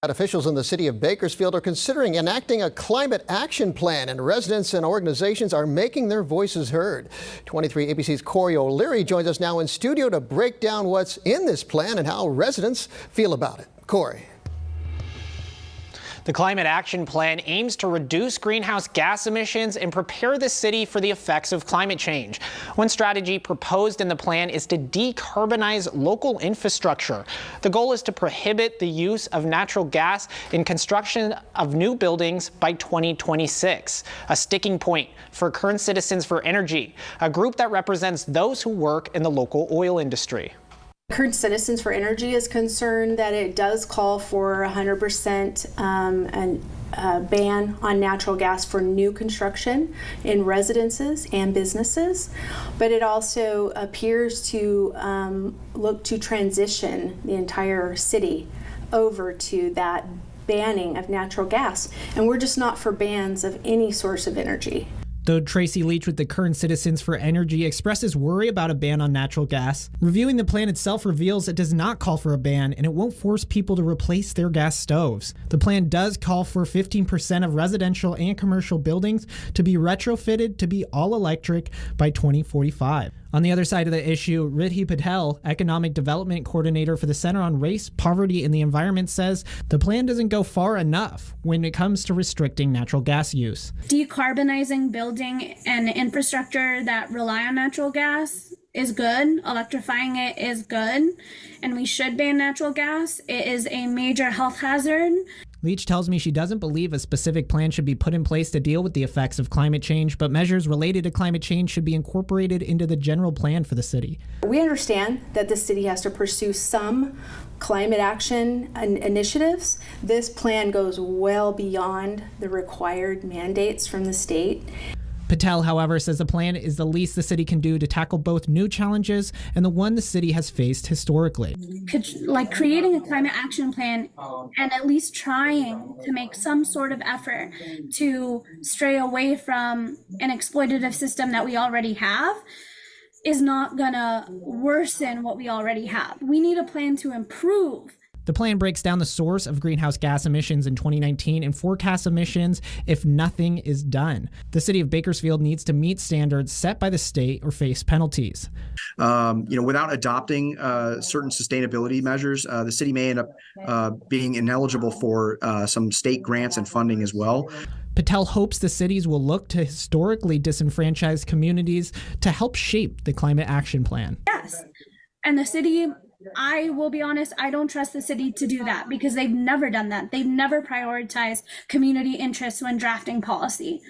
Officials in the city of Bakersfield are considering enacting a climate action plan, and residents and organizations are making their voices heard. 23 ABC's Corey O'Leary joins us now in studio to break down what's in this plan and how residents feel about it. Corey. The Climate Action Plan aims to reduce greenhouse gas emissions and prepare the city for the effects of climate change. One strategy proposed in the plan is to decarbonize local infrastructure. The goal is to prohibit the use of natural gas in construction of new buildings by 2026, a sticking point for Current Citizens for Energy, a group that represents those who work in the local oil industry. Current Citizens for Energy is concerned that it does call for 100% ban on natural gas for new construction in residences and businesses, but it also appears to look to transition the entire city over to that banning of natural gas. And we're just not for bans of any source of energy. Though Tracy Leach with the Current Citizens for Energy expresses worry about a ban on natural gas, reviewing the plan itself reveals it does not call for a ban and it won't force people to replace their gas stoves. The plan does call for 15% of residential and commercial buildings to be retrofitted to be all electric by 2045. On the other side of the issue, Riddhi Patel, Economic Development Coordinator for the Center on Race, Poverty, and the Environment, says the plan doesn't go far enough when it comes to restricting natural gas use. Decarbonizing building and infrastructure that rely on natural gas is good. Electrifying it is good, and we should ban natural gas. It is a major health hazard. Leach tells me she doesn't believe a specific plan should be put in place to deal with the effects of climate change, but measures related to climate change should be incorporated into the general plan for the city. We understand that the city has to pursue some climate action initiatives. This plan goes well beyond the required mandates from the state. Patel, however, says the plan is the least the city can do to tackle both new challenges and the one the city has faced historically. Like creating a climate action plan and at least trying to make some sort of effort to stray away from an exploitative system that we already have is not gonna worsen what we already have. We need a plan to improve. The plan breaks down the source of greenhouse gas emissions in 2019 and forecasts emissions if nothing is done. The city of Bakersfield needs to meet standards set by the state or face penalties. Without adopting certain sustainability measures, the city may end up being ineligible for some state grants and funding as well. Patel hopes the cities will look to historically disenfranchised communities to help shape the climate action plan. Yes, and the city, I will be honest, I don't trust the city to do that because they've never done that. They've never prioritized community interests when drafting policy.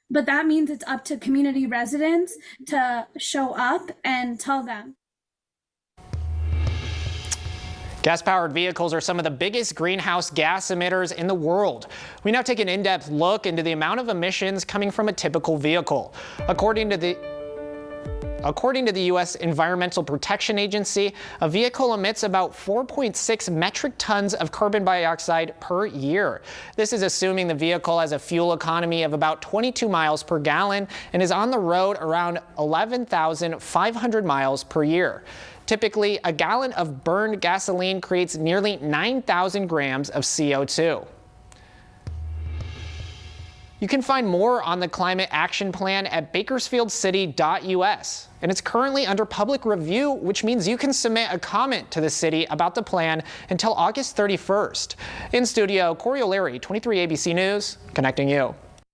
But that means it's up to community residents to show up and tell them. Gas-powered vehicles are some of the biggest greenhouse gas emitters in the world. We now take an in-depth look into the amount of emissions coming from a typical vehicle. According to the U.S. Environmental Protection Agency, a vehicle emits about 4.6 metric tons of carbon dioxide per year. This is assuming the vehicle has a fuel economy of about 22 miles per gallon and is on the road around 11,500 miles per year. Typically, a gallon of burned gasoline creates nearly 9,000 grams of CO2. You can find more on the Climate Action Plan at bakersfieldcity.us, and it's currently under public review, which means you can submit a comment to the city about the plan until August 31st. In studio, Corey O'Leary, 23 ABC News, connecting you.